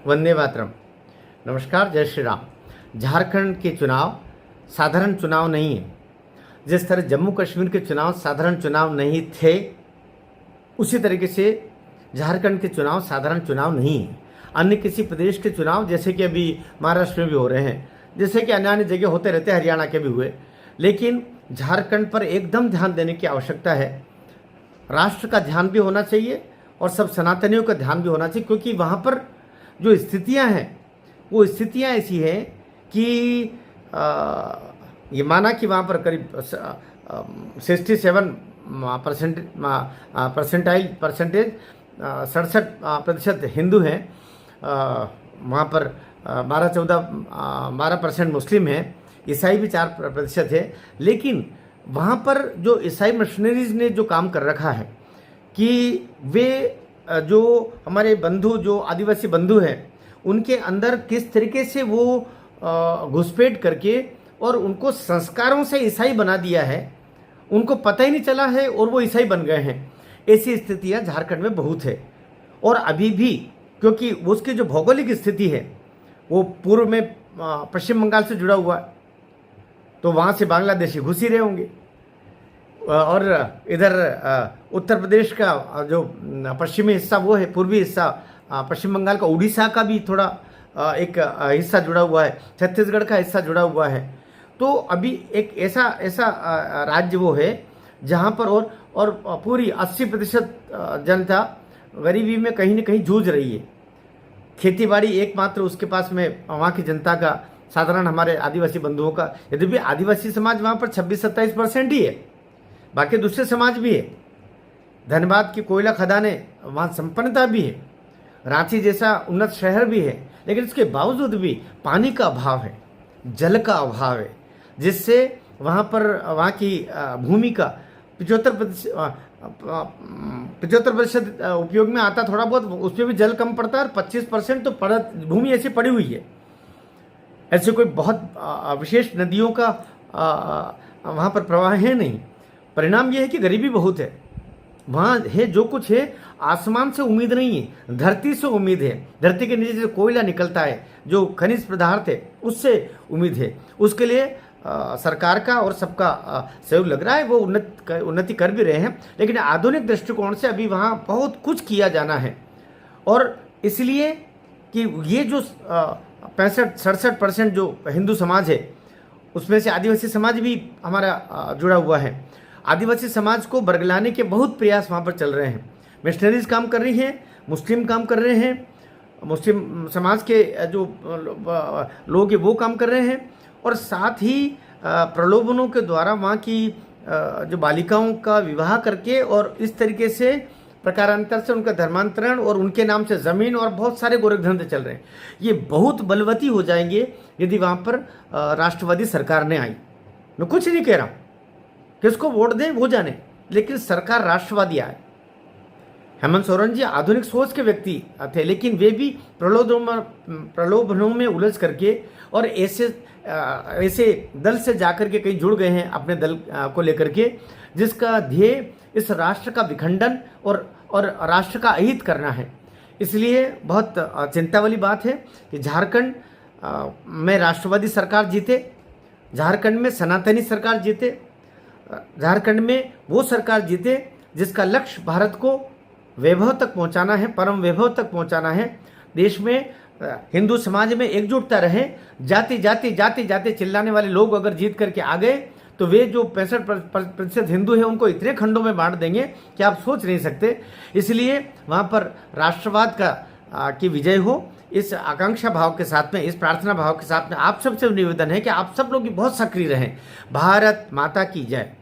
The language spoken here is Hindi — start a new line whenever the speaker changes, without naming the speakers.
वंदे मातरम। नमस्कार, जय श्री राम। झारखंड के चुनाव साधारण चुनाव नहीं है। जिस तरह जम्मू कश्मीर के चुनाव साधारण चुनाव नहीं थे, उसी तरीके से झारखंड के चुनाव साधारण चुनाव नहीं है। अन्य किसी प्रदेश के चुनाव जैसे कि अभी महाराष्ट्र में भी हो रहे हैं, जैसे कि अन्य अन्य जगह होते रहते हैं, हरियाणा के भी हुए, लेकिन झारखंड पर एकदम ध्यान देने की आवश्यकता है। राष्ट्र का ध्यान भी होना चाहिए और सब सनातनियों का ध्यान भी होना चाहिए, क्योंकि वहाँ पर जो स्थितियाँ हैं वो स्थितियाँ ऐसी हैं कि ये माना कि वहाँ पर करीब 67% परसेंटेज 67% हिंदू हैं, वहाँ पर 12% मुस्लिम हैं, ईसाई भी 4% है। लेकिन वहाँ पर जो ईसाई मिशनरीज ने जो काम कर रखा है कि वे जो हमारे बंधु, जो आदिवासी बंधु हैं, उनके अंदर किस तरीके से वो घुसपैठ करके और उनको संस्कारों से ईसाई बना दिया है, उनको पता ही नहीं चला है और वो ईसाई बन गए हैं। ऐसी स्थितियाँ झारखंड में बहुत है। और अभी भी, क्योंकि उसकी जो भौगोलिक स्थिति है वो पूर्व में पश्चिम बंगाल से जुड़ा हुआ है, तो वहाँ से बांग्लादेशी घुस ही रहे होंगे। और इधर उत्तर प्रदेश का जो पश्चिमी हिस्सा वो है, पूर्वी हिस्सा पश्चिम बंगाल का, उड़ीसा का भी थोड़ा एक हिस्सा जुड़ा हुआ है, छत्तीसगढ़ का हिस्सा जुड़ा हुआ है। तो अभी एक ऐसा राज्य वो है जहाँ पर और पूरी 80% जनता गरीबी में कहीं न कहीं जूझ रही है। खेतीबाड़ी एकमात्र उसके पास में वहाँ की जनता का, साधारण हमारे आदिवासी बंधुओं का, यदि भी आदिवासी समाज वहाँ पर 26-27% ही है, बाकी दूसरे समाज भी है। धनबाद की कोयला खदानें, वहाँ संपन्नता भी है, रांची जैसा उन्नत शहर भी है, लेकिन इसके बावजूद भी पानी का अभाव है, जल का अभाव है, जिससे वहाँ पर वहाँ की भूमि का 75% उपयोग में आता, थोड़ा बहुत उसमें भी जल कम पड़ता है, और 25% तो भूमि ऐसी पड़ी हुई है। ऐसे कोई बहुत विशेष नदियों का वहाँ पर प्रवाह है नहीं। परिणाम यह है कि गरीबी बहुत है वहाँ है। जो कुछ है आसमान से उम्मीद नहीं है, धरती से उम्मीद है। धरती के नीचे जो कोयला निकलता है, जो खनिज पदार्थ है, उससे उम्मीद है। उसके लिए सरकार का और सबका सहयोग लग रहा है। वो उन्नति कर भी रहे हैं, लेकिन आधुनिक दृष्टिकोण से अभी वहाँ बहुत कुछ किया जाना है। और इसलिए कि ये जो 65-67% जो हिंदू समाज है, उसमें से आदिवासी समाज भी हमारा जुड़ा हुआ है। आदिवासी समाज को बरगलाने के बहुत प्रयास वहाँ पर चल रहे हैं। मिशनरीज काम कर रही हैं, मुस्लिम काम कर रहे हैं, मुस्लिम समाज के जो लोग हैं वो काम कर रहे हैं, और साथ ही प्रलोभनों के द्वारा वहाँ की जो बालिकाओं का विवाह करके और इस तरीके से प्रकारांतर से उनका धर्मांतरण और उनके नाम से ज़मीन और बहुत सारे गोरखधंधे चल रहे हैं। ये बहुत बलवती हो जाएंगे यदि वहाँ पर राष्ट्रवादी सरकार ने आई। मैं कुछ नहीं कह रहा हूँ, किसको वोट दें वो जाने, लेकिन सरकार राष्ट्रवादी आए। हेमंत सोरेन जी आधुनिक सोच के व्यक्ति थे, लेकिन वे भी प्रलोभनों में उलझ करके और ऐसे दल से जाकर के कहीं जुड़ गए हैं, अपने दल को लेकर के, जिसका ध्येय इस राष्ट्र का विखंडन और राष्ट्र का अहित करना है। इसलिए बहुत चिंता वाली बात है कि झारखंड में राष्ट्रवादी सरकार जीते, झारखंड में सनातनी सरकार जीते, झारखंड में वो सरकार जीते जिसका लक्ष्य भारत को वैभव तक पहुंचाना है, परम वैभव तक पहुंचाना है। देश में हिंदू समाज में एकजुटता रहे। जाति चिल्लाने वाले लोग अगर जीत करके आ गए तो वे जो 65% हिंदू हैं उनको इतने खंडों में बांट देंगे कि आप सोच नहीं सकते। इसलिए वहाँ पर राष्ट्रवाद की विजय हो, इस आकांक्षा भाव के साथ में, इस प्रार्थना भाव के साथ में आप सबसे निवेदन है कि आप सब लोग बहुत सक्रिय रहें। भारत माता की जय।